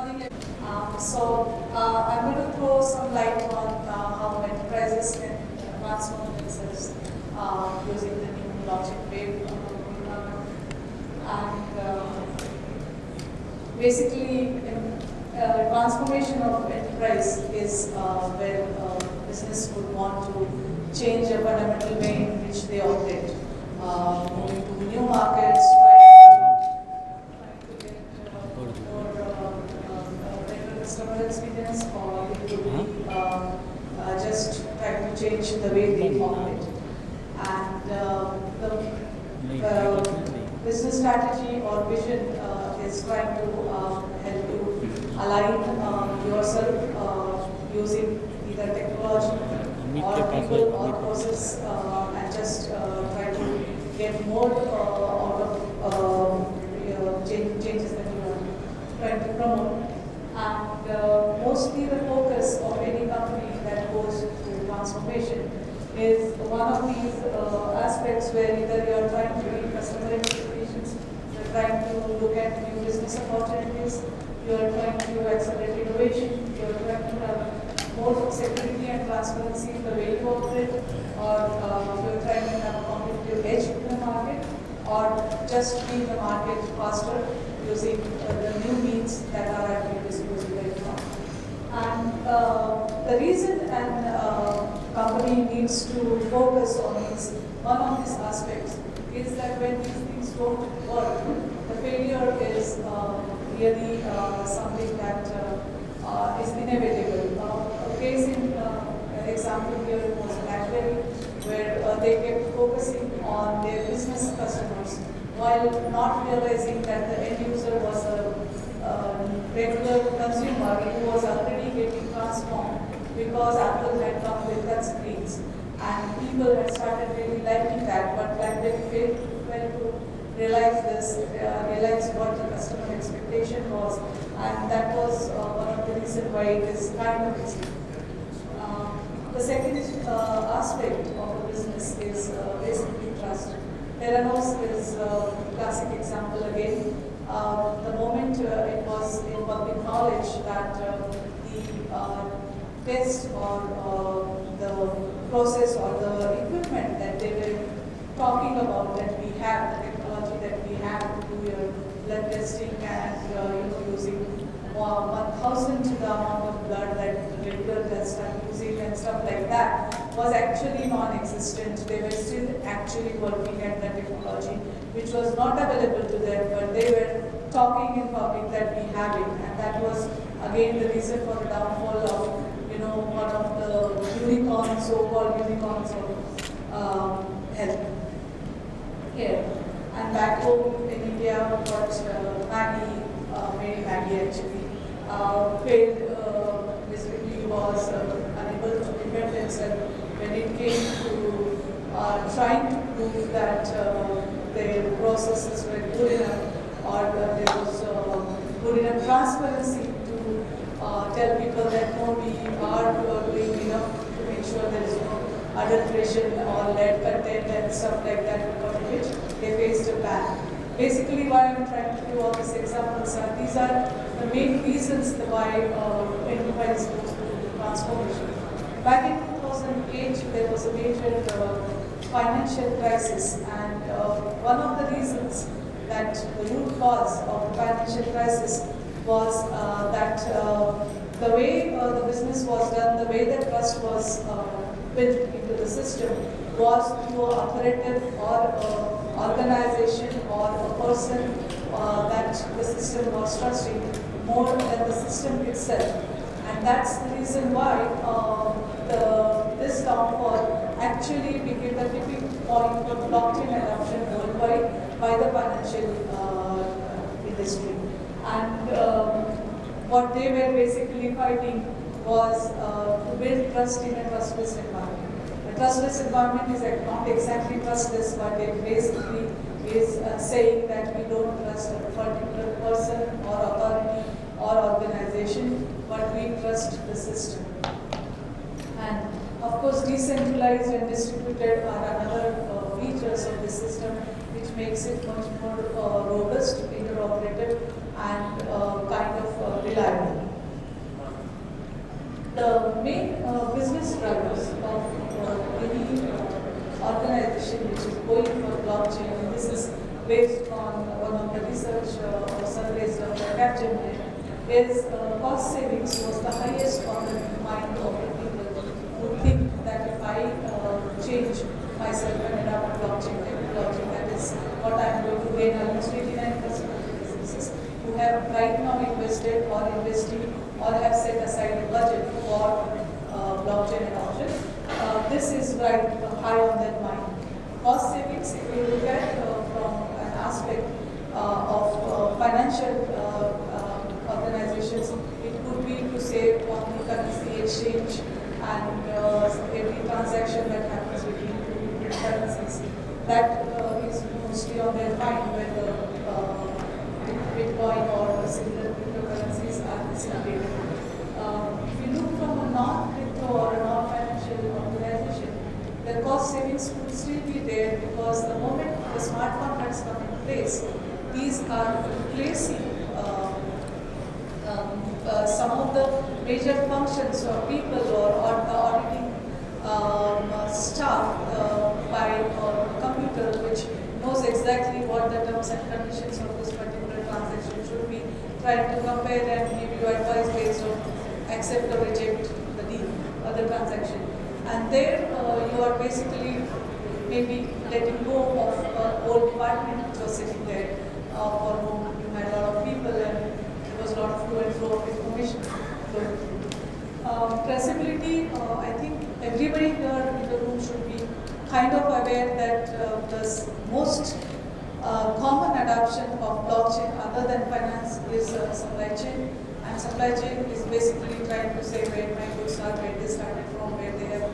I'm going to throw some light on how enterprises can transform themselves using the new logic wave and basically transformation of enterprise is where business would want to change a fundamental way in which they operate, moving to new markets, trying to get more better customer experience, or it could be just trying to change the way they operate. And the business strategy or vision is trying to help you align yourself using either technology or people or process and just try to get more out of changes that you are trying to promote. And mostly the focus of any company that goes through transformation is one of these aspects where either you are trying to meet customer expectations, you are trying to look at new business opportunities, you are trying to accelerate innovation, you are trying to have more security and transparency in the way you operate, or you are trying to have a competitive edge in the market, or just beat the market faster using the new means that are at your disposal right now. And the reason an company needs to focus on one of these aspects is that when these things don't work, the failure is really something that is inevitable. A case in an example here was BlackBerry, where they kept focusing on their business customers while not realizing that the end user was a regular consumer who was already getting transformed because Apple had come with touch screens, and people had started really liking that, but BlackBerry failed to realize this, realize what the customer expectation was, and that was one of the reasons why it is kind of easy. The second aspect of a business is basically trust. Theranos is a classic example again. The moment it was in public knowledge that the test or the process or the equipment that they were talking about that we have, the technology that we have to do your blood testing and using 1,000 the amount of blood that regular tests are using and stuff like that was actually non-existent. They were still actually working at the technology, which was not available to them, but they were talking in public that we have it, and that was again the reason for the downfall of one of the unicorns, so-called unicorns of health care. And back home in India, what Mary Maggie actually failed basically was unable to prevent itself when it came to trying to prove that their processes were good enough, or there was good enough transparency to tell people that no, we are doing enough to make sure there is no adulteration or lead content and stuff like that, because of which they faced a ban. Basically, why I'm trying to give all these examples are these are the main reasons why enterprise goes through transformation. Back in 2008, there was a major financial crisis, and one of the reasons that the root cause of the financial crisis was that the way the business was done, the way that trust was built into the system was through an authoritative or organization or a person that the system was trusting more than the system itself. And that's the reason why this downfall actually became the tipping point for blockchain adoption worldwide by the financial industry. And what they were basically fighting was to build trust in a trustless environment. A trustless environment is not exactly trustless, but it basically is saying that we don't trust a particular person or authority or organization, but we trust the system. And of course, decentralized and distributed are another features of the system, which makes it much more robust, interoperative, and kind of reliable. The main business drivers of any organization which is going for blockchain, and this is based on one of the research or surveys done by Capgemini, is cost savings was the highest on the mind of the people who think that if I change myself and adopt blockchain technology, that is what I am going to gain. Almost 89% of the businesses who have right now invested or investing or have set aside a budget for blockchain adoption. This is right high on their mind. Cost savings, if you look at from an aspect of financial organizations, it could be to save on the currency exchange and every transaction that happens between two currencies. That is mostly on their mind, whether Bitcoin or similar cryptocurrencies are distributed. If you look from a non-crypto or a non-financial organization, the cost savings could still be there because the moment the smart contracts come in place, these are replacing some of the major functions or people or auditing staff by a computer which knows exactly what the terms and conditions of this particular transaction should be, trying to compare and give you advice based on accept or reject the deal or the transaction. And there you are basically maybe letting go of an old department which was sitting there for whom you had a lot of people and there was a lot of flow of information. Traceability, I think everybody here in the room should be kind of aware that the most common adoption of blockchain other than finance is supply chain. And supply chain is basically trying to say where my goods are, where they started from, where they have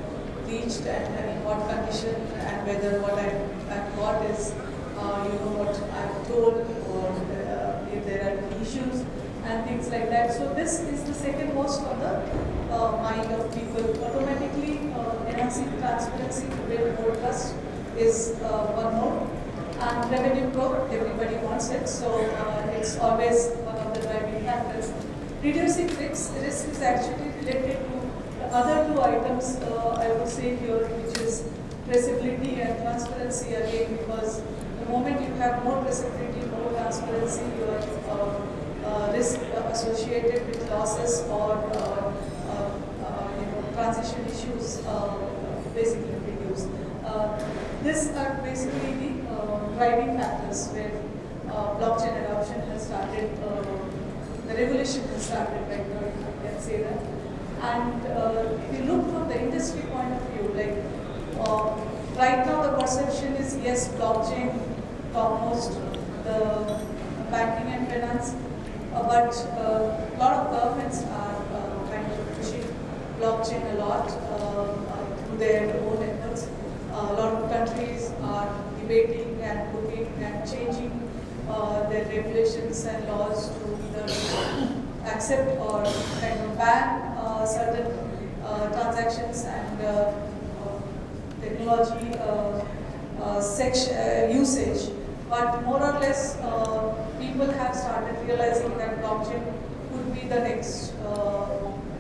reached and in what condition, and whether what I've got is, what I'm told, or if there are issues and things like that. So this is the second most on the mind of people. Automatically enhancing transparency to build more trust is one more. And revenue growth, everybody wants it, so it's always one of the driving factors. Reducing risk is actually related to the other two items I would say here, which is traceability and transparency again, because the moment you have more traceability, more transparency, your risk associated with losses or transition issues basically reduce. These are basically the driving factors where blockchain adoption has started, the revolution has started right now, if I can say that. And if you look from the industry point of view, like right now the perception is yes, blockchain topmost the banking and finance, but a lot of governments are kind of pushing blockchain a lot through their own efforts. A lot of countries are debating and looking and changing their regulations and laws to either accept or kind of ban certain transactions and technology usage. But more or less, people have started realizing that blockchain could be the next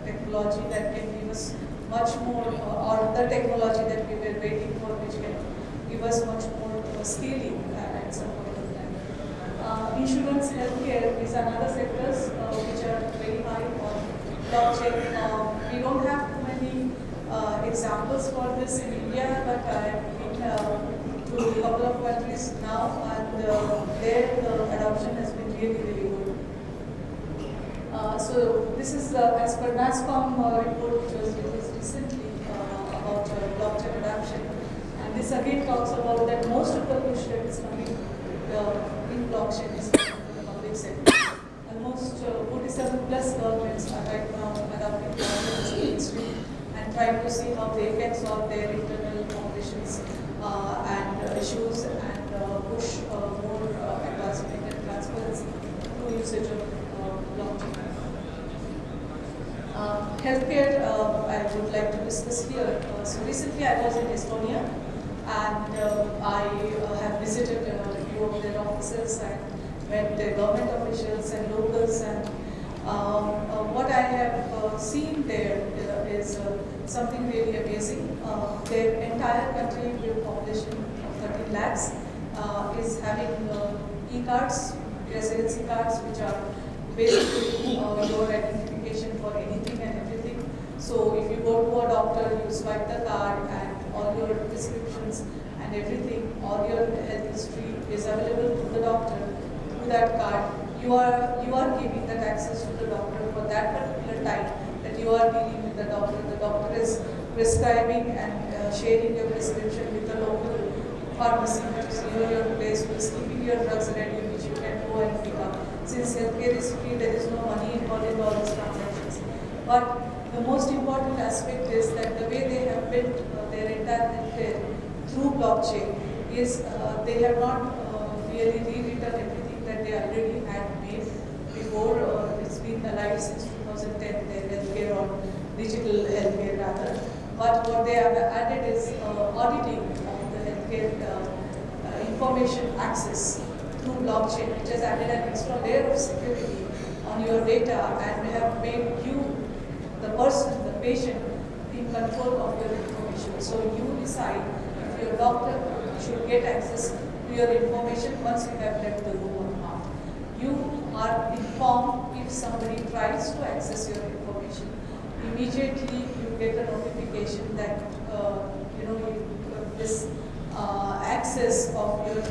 technology that can give us much more, or the technology that we were waiting for, which can give us much more scaling at some point of time. Insurance, healthcare is another sectors which are very high on blockchain. We don't have too many examples for this in India, but I've been to a couple of countries now, and there the adoption has been really, really good. So this is as per NASCOM report which was released recently about blockchain adoption, and this again talks about that most of the push that is coming in blockchain is coming from the public sector. Almost 47 plus governments are right now adopting blockchain as mainstream and trying to see how they can solve their internal operations and issues and push more advancement and transparency through usage of blockchain. Healthcare, I would like to discuss here. So recently I was in Estonia, and I have visited a few of their offices and met their government officials and locals, and seen there is something really amazing. Their entire country with population of 13 lakhs is having e-cards, residency cards, which are basically your identification for anything and everything. So if you go to a doctor, you swipe the card and all your prescriptions and everything, all your health history is available to the doctor through that card. You are giving that access to the doctor for that particular time that you are dealing with the doctor. The doctor is prescribing and sharing your prescription with the local pharmacy, which is near your place, who is keeping your drugs ready, which you can go and pick up. Since healthcare is free, there is no money involved in all these transactions. But the most important aspect is that the way they have built their entire healthcare through blockchain is they have not really rewritten everything that they already had made before. It's been alive since 2010, their healthcare or digital healthcare rather. But what they have added is auditing of the healthcare information access through blockchain, which has added an extra layer of security on your data and have made you, the person, the patient, in control of your information. So you decide if your doctor should get access to your information once you have left the room or not. You are informed if somebody tries to access your information. Immediately you get a notification that this access of your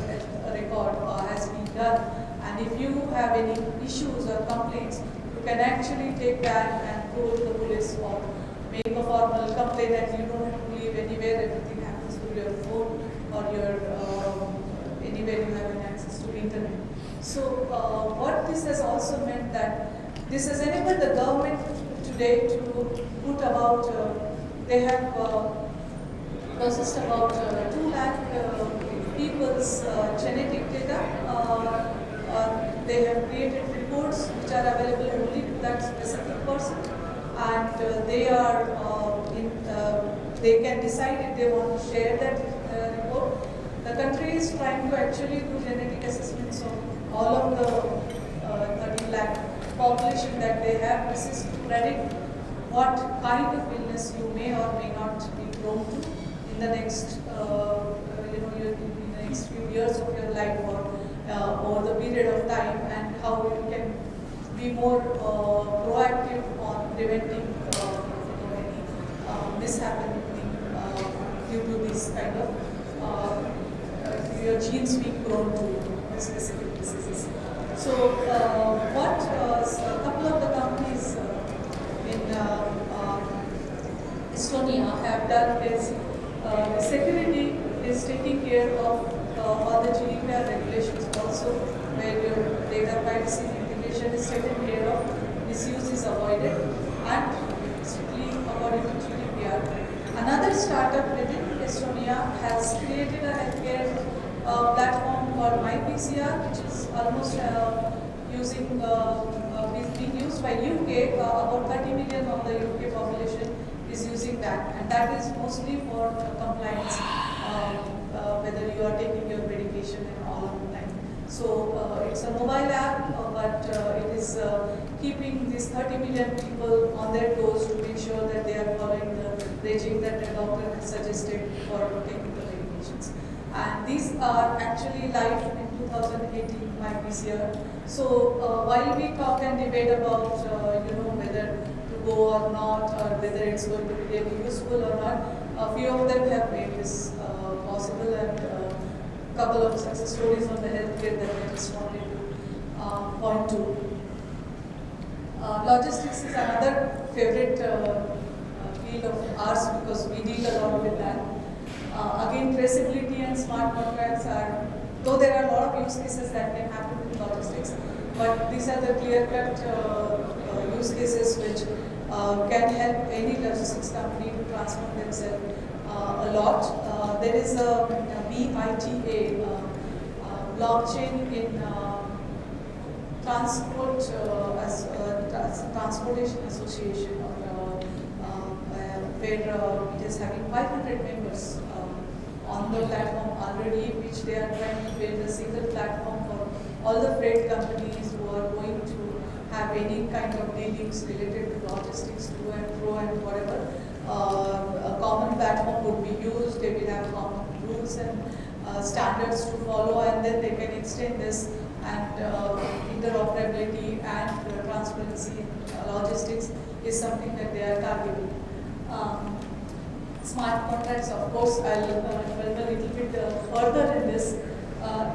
record has been done, and if you have any issues or complaints, you can actually take that and go to the police or make a formal complaint that you don't have to leave anywhere, everything happens through your phone or your anywhere you have an access to the internet. So what this has also meant that this has enabled the government today to put about, they have processed about 2 lakh people's genetic data. They have created reports which are available only to that specific person, and they are they can decide if they want to share that report. The country is trying to actually do genetic assessments of all of the 13 lakh population that they have. This is to predict what kind of illness you may or may not be prone to in the next in the next few years of your life or over the period of time, and how you can be more proactive on preventing any mishappening due to this kind of your genes being prone to specific diseases. So what a couple of the companies in Estonia have done is the security is taking care of all the GDPR regulations also, where your data privacy integration is taken care of, misuse is avoided, and strictly according to GDPR. Another startup within Estonia has created a healthcare platform called MyPCR, which is almost being used by UK. About 30 million of the UK population is using that, and that is mostly for compliance, whether you are taking your medication and all of the time. So it's a mobile app, but it is keeping these 30 million people on their toes to make sure that they are following the regime that the doctor has suggested for taking the medications. And these are actually live in 2018 MyPCR. So while we talk and debate about whether to go or not, or whether it's going to be really useful or not, a few of them have made this possible, and a couple of success stories on the healthcare that I just wanted to point to. Logistics is another favorite field of ours because we deal a lot with that. Again, traceability and smart contracts are, though there are a lot of use cases that can happen with logistics, but these are the clear-cut use cases which can help any logistics company to transform themselves a lot. There is a BITA, blockchain in transport as transportation association, where it is having 500 members on the platform already, which they are trying to build a single platform for all the freight companies who are going to have any kind of dealings related to logistics, to and fro and whatever. A common platform would be used, they will have common rules and standards to follow, and then they can extend this, and interoperability and transparency in logistics is something that they are targeting. Smart contracts, of course, I'll delve a little bit further in this,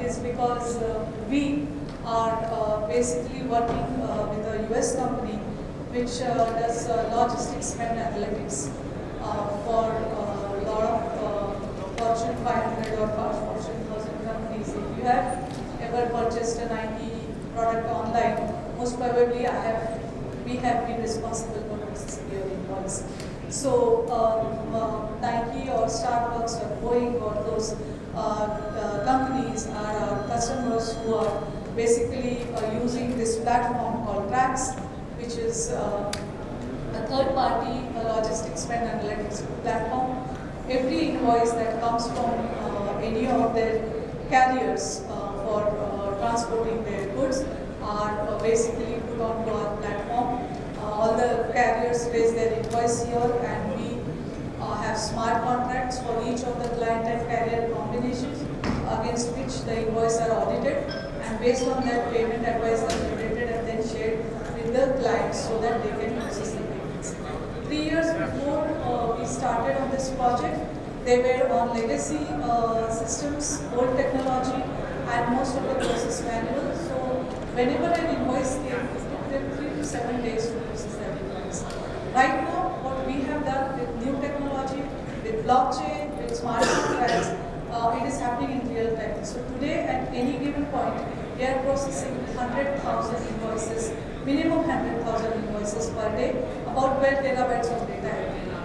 is because we are basically working with a US company which does logistics spend analytics for a lot of Fortune 500 or Fortune 1000 companies. If you have ever purchased an IT product online, most probably we have been responsible for processing your invoice. So Nike or Starbucks or Boeing or those companies are our customers who are basically using this platform called Trax, which is a third-party logistics spend analytics platform. Every invoice that comes from any of their carriers for transporting their goods are basically put onto our platform. All the carriers raise their invoice here, and we have smart contracts for each of the client and carrier combinations against which the invoice are audited, and based on that, payment advice are generated and then shared with the clients so that they can process the payments. 3 years before we started on this project, they were on legacy systems, old technology, and most of the process manual. So whenever an invoice came, it took them 3 to 7 days to process that invoice. Right now, what we have done with new technology, with blockchain, with smart contracts, it is happening in real time. So today, at any given point, we are processing 100,000 invoices, minimum 100,000 invoices per day, about 12 terabytes of data every day.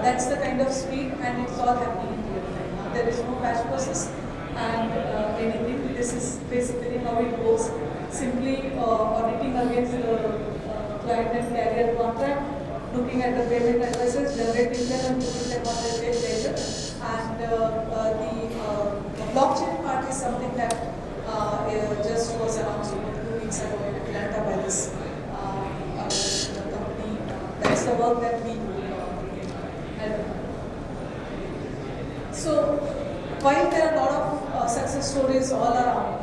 That's the kind of speed, and it's all happening in real time. There is no batch process and anything. This is basically how it goes. Simply auditing against the client and carrier contract, looking at the payment addresses, generating them and putting them on their page later. And the blockchain part is something that just was announced 2 weeks ago in Atlanta by this company. That's the work that we do. So while there are a lot of success stories all around,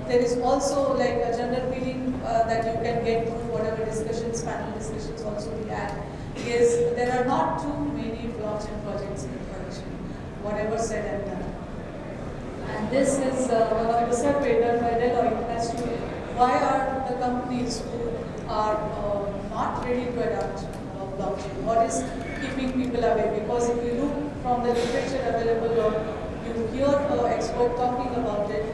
there is also like a general feeling that you can get through whatever discussions, panel discussions also we had, is there are not too many blockchain projects in production, whatever said and done. And this is one of the survey done by Deloitte as to why are the companies who are not ready to adopt blockchain, what is keeping people away? Because if you look from the literature available or you hear an expert talking about it,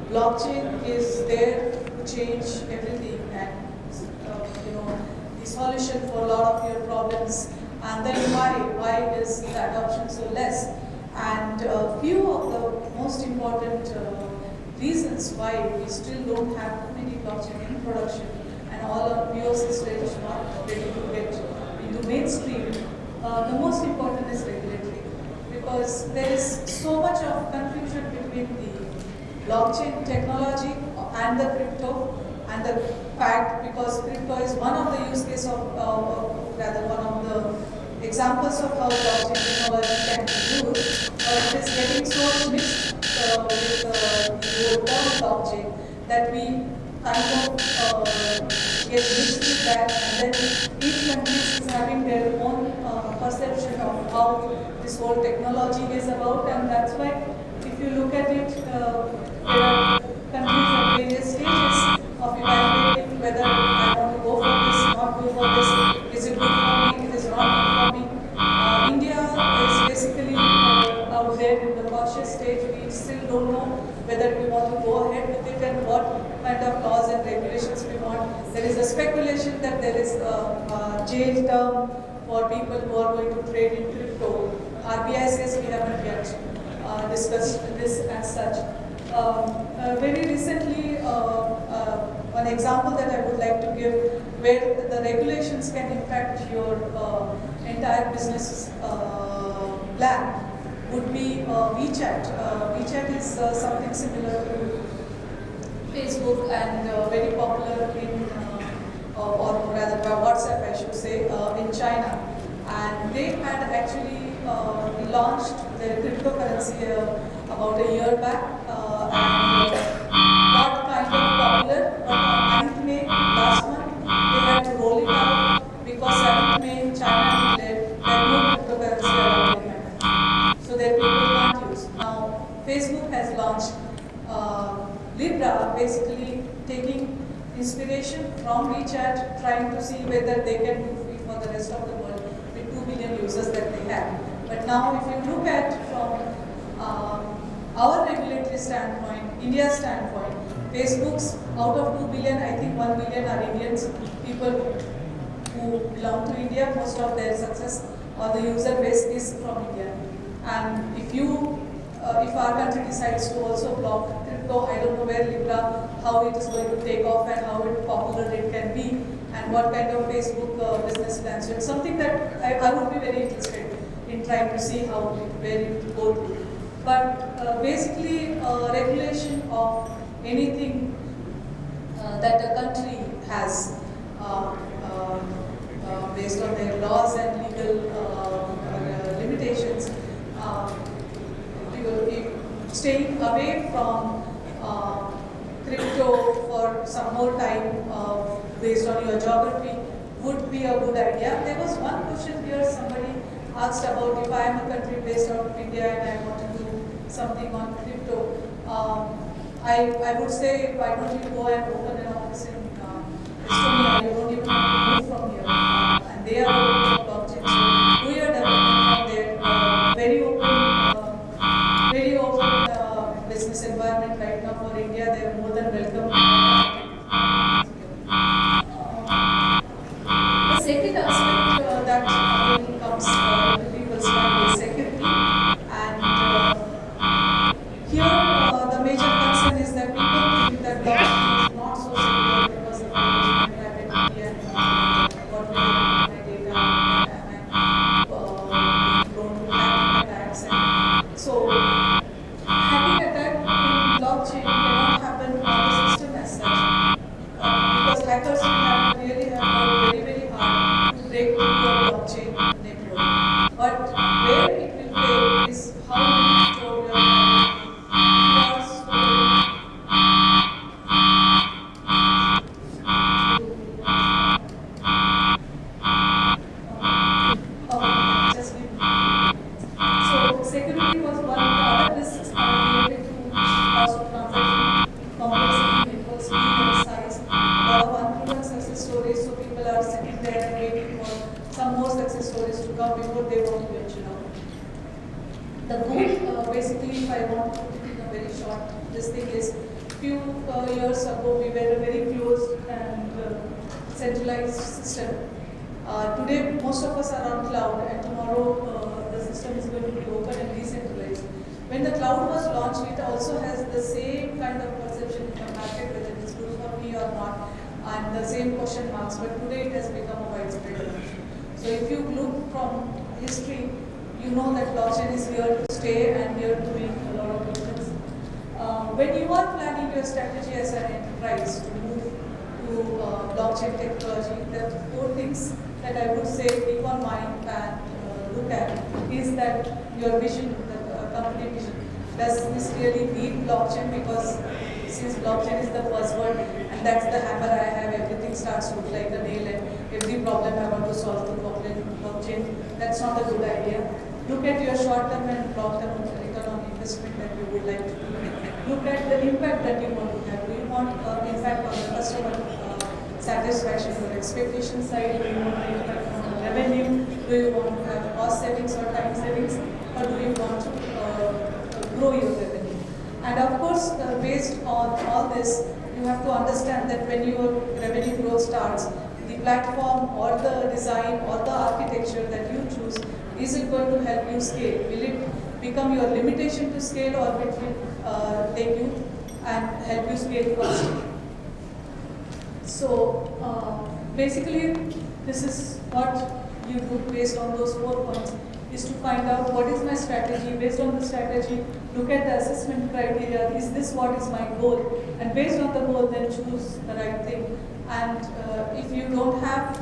blockchain is there to change everything and the solution for a lot of your problems. And then why is the adoption so less? And a few of the most important reasons why we still don't have too many blockchain in production and all our POC stage not ready to get into mainstream. The most important is regulatory, because there is so much of confusion between the blockchain technology and the crypto, and the fact, because crypto is one of the use case of, rather one of the examples of how blockchain technology can be used, but it is getting so mixed with the whole term blockchain that we kind of get mixed with that, and then each country is having their own perception of how this whole technology is about, and that's why if you look at it, there are countries at various stages of evaluating whether I want to go for this, not go for this, is it good for me, it is not good for me. India is basically out there in the cautious stage. We still don't know whether we want to go ahead with it and what kind of laws and regulations we want. There is a speculation that there is a jail term for people who are going to trade in crypto. RBI says we haven't yet discussed this as such. Very recently, one example that I would like to give where the regulations can impact your entire business plan would be WeChat. WeChat is something similar to Facebook and very popular in or rather by WhatsApp, I should say, in China. And they had actually launched their cryptocurrency about a year back and got kind of popular. But on 9th May last month, they had to roll it out because 7th May China declared that no cryptocurrency allowed in China. So that people can't use. Now, Facebook has launched Libra, basically taking inspiration from WeChat, trying to see whether they can do free for the rest of the world with 2 billion users that they have. But now if you look at from our regulatory standpoint, India's standpoint, Facebook's out of 2 billion, I think 1 billion are Indians, people who belong to India. Most of their success or the user base is from India. And if our country decides to also block crypto, I don't know where Libra, how it is going to take off and how popular it can be and what kind of Facebook business plans. So it's something that I would be very interested in trying to see where it will go to. But basically, regulation of anything that a country has based on their laws and legal limitations, staying away from crypto for some more time based on your geography would be a good idea. There was one question here, somebody asked about if I am a country based out of India and I want to do something on crypto. I would say, why don't you go and open an office in Estonia? You don't even have to move from here. And they are open to blockchain. So do your development from there. Very open business environment right now for India. They are more than welcome. The second aspect that really comes into people's mind is security. And here the major concern is that people think that blockchain is not so secure because of the private and what will happen to my data and prone to hacking attacks. And so hacking attack in blockchain cannot happen on the system as such because hackers will really have very, very hard to break through your blockchain network. But where it will fail is how you store your So security was one of the other risks related to cost of transaction, complexity, network speed and size, a lot of unproven success stories, so people are sitting there and waiting for some more success stories to come before they want to venture out. The goal, basically, if I want to put it in a very short, this thing is, few years ago we were a very closed and centralized system. Today, most of us are on cloud, and tomorrow the system is going to be open and decentralized. When the cloud was launched, it also has the same kind of perception in the market, whether it's good for me or not, and the same question marks. But today, it has become a widespread adoption. So, if you look from history, you know that blockchain is here to stay and here to make a lot of difference. When you are planning your strategy as an enterprise to move to blockchain technology, the four things that I would say keep on mind and look at is that your vision, the company vision. Does this really need blockchain? Because since blockchain is the buzzword and that's the hammer I have, everything starts to look like a nail and every problem I want to solve through blockchain, that's not a good idea. Look at your short-term and long-term return on investment that you would like to do. Look at the impact that you want to have. Do you want impact on the customer satisfaction or expectation side? Do you want to impact on the revenue? Do you want to have cost savings or time savings? Or do you want to grow your revenue? And of course, based on all this, you have to understand that when your revenue growth starts, the platform or the design or the architecture that you choose, is it going to help you scale? Will it become your limitation to scale, or will it take you and help you scale faster? So basically, this is what you do based on those 4 points, is to find out what is my strategy. Based on the strategy, look at the assessment criteria. Is this what is my goal? And based on the goal, then choose the right thing. And if you don't have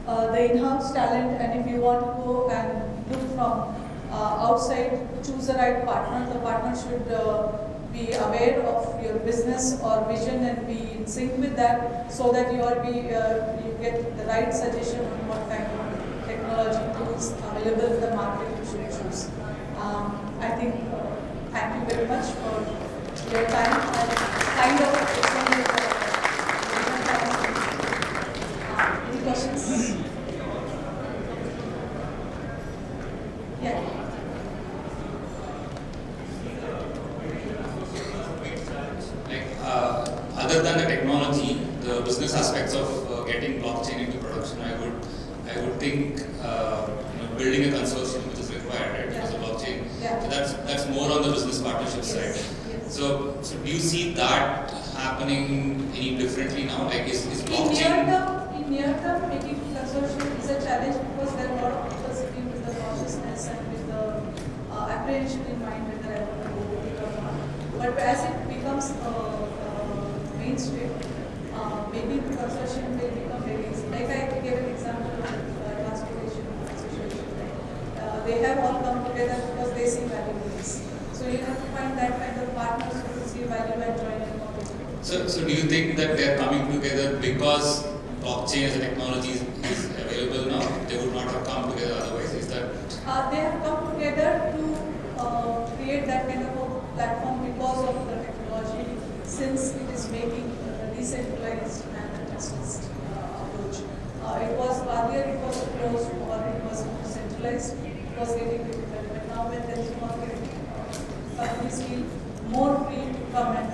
the in-house talent, and if you want to go and look from outside, choose the right partner. The partner should be aware of your business or vision and be in sync with that, so that you get the right suggestion on what kind of technology tools available in the market you should choose. I think, thank you very much for your time and kind of explained any questions? Yeah. Other than the technology, the business aspects of getting blockchain into production, I would think building a consortium which is required, right? Because the blockchain. Yeah. So that's more on the business partnership side. Yes. So do you see that happening any differently now? Like is blockchain? In near term, making consortium is a challenge because there are a lot of people sitting with the consciousness and with the apprehension in mind whether I want to go with it or not. But as it becomes mainstream, maybe the consortium will become very easy. Like I gave an example of transportation association. They have all come together because they see value in this. So you have to find that kind of partners who will see value and join in competition. So do you think that they are coming together because blockchain as a technology is available now? They would not have come together otherwise. Is that? They have come together to create that kind of a platform because of the technology, since it is making a decentralized and a trustless approach. Earlier it was closed or it was centralized. It was getting difficult. But now when there is more, companies feel more free to come and